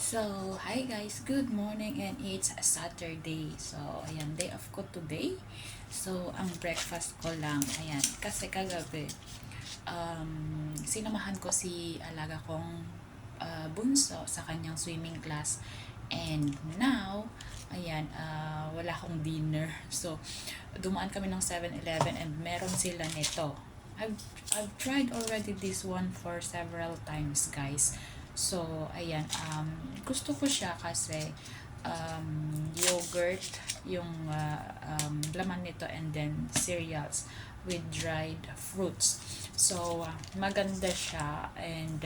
So, hi guys, good morning and it's Saturday. So, ayan, day off ko today. So, ang breakfast ko lang, ayan, kasi kagabi, sinamahan ko si alaga kong bunso sa kanyang swimming class. And now, ayan, wala akong dinner. So, dumaan kami ng 7-Eleven and meron sila nito. I've tried already this one for several times, guys. So, ayan, gusto ko siya kasi yogurt, yung laman nito, and then cereals with dried fruits. So, maganda siya, and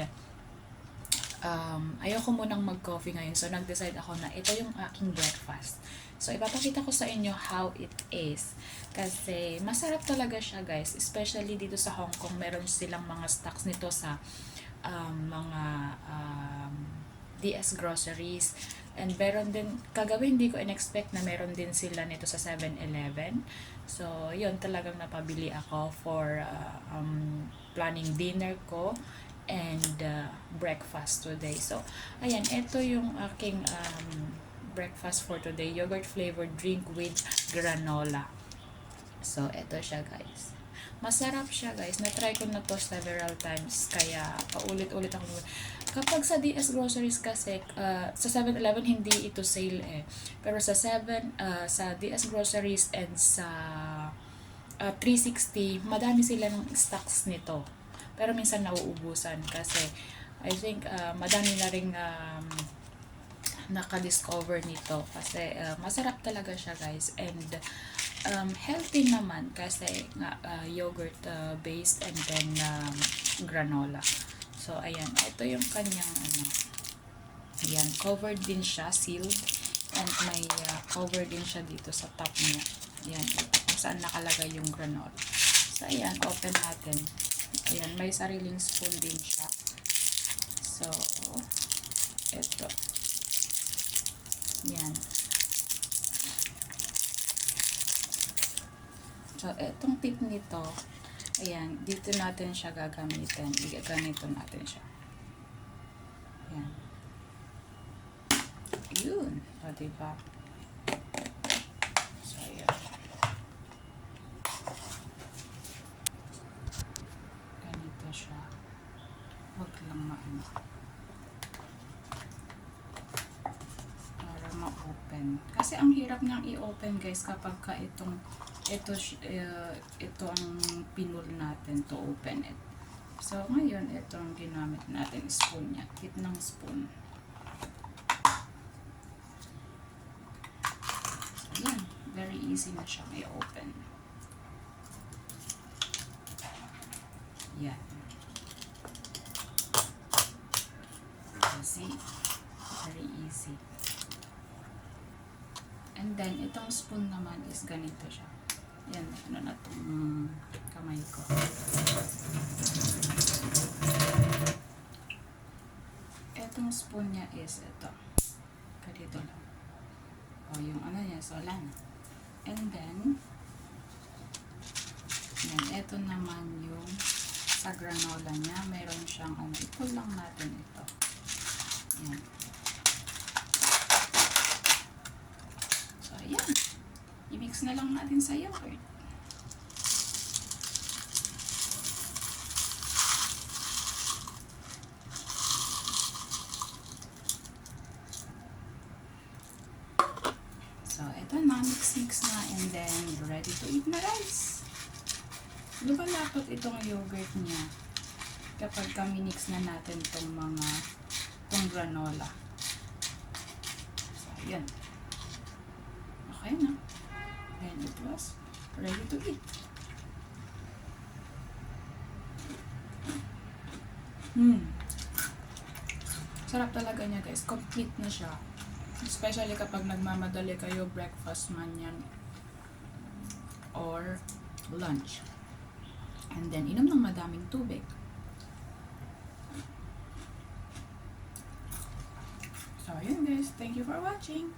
ayoko munang mag-coffee ngayon. So, nag-decide ako na ito yung aking breakfast. So, ipapakita ko sa inyo how it is. Kasi, masarap talaga siya, guys. Especially dito sa Hong Kong, meron silang mga stocks nito sa mga DS groceries. And meron din, kagabi hindi ko in-expect na meron din sila nito sa 7-Eleven. So, yun, talagang napabili ako for planning dinner ko and breakfast today. So, ayan, ito yung aking breakfast for today. Yogurt flavored drink with granola. So, ito siya, guys. Masarap siya, guys. Na-try ko na to several times. Kaya, paulit-ulit ako. Kapag sa DS Groceries kasi, sa 7-Eleven hindi ito sale eh. Pero sa sa DS Groceries and sa 360, madami sila ng stocks nito. Pero minsan nauubusan kasi I think madami na ring naka-discover nito kasi masarap talaga siya, guys, and healthy naman kasi nga yogurt based and then granola. So ayan, ito yung kanyang ayan, covered din siya, sealed, and may cover din siya dito sa top niya. Ayan, kung saan nakalagay yung granola. So ayan, open natin. Ayan, may sariling spoon din siya. So ito. Yan. So, etong tip nito, ayan, dito natin siya gagamitin. Ganito natin siya. Ayan. Yun. O, diba? So, ayan. Ganito siya. Huwag lang maano. Para ma-open. Kasi ang hirap niyang i-open, guys, kapag ka ito ang pinul natin to open it. So, ngayon, ito ang ginamit natin, spoon niya. Kit ng spoon. So, yan. Very easy na siyang i-open. Yan. See? Very easy. And then, itong spoon naman is ganito siya. Yan, ano na itong kamay ko. Itong spoon niya is ito. Ganito lang. O, yung ano niya, so wala na. And then, yan, ito naman yung sa granola niya. Meron siyang, ito lang natin ito. Yan. So, ayan. I-mix na lang natin sa yogurt. So, ito na. Mix na. And then, ready to eat na, guys. Lumalapot itong yogurt niya kapag mix na natin itong granola. So, ayan. Okay na. And it was ready to eat. Sarap talaga niya, guys. Complete na siya. Especially kapag nagmamadali kayo, breakfast man yan or lunch. And then, inom ng madaming tubig. So, yun, guys. Thank you for watching.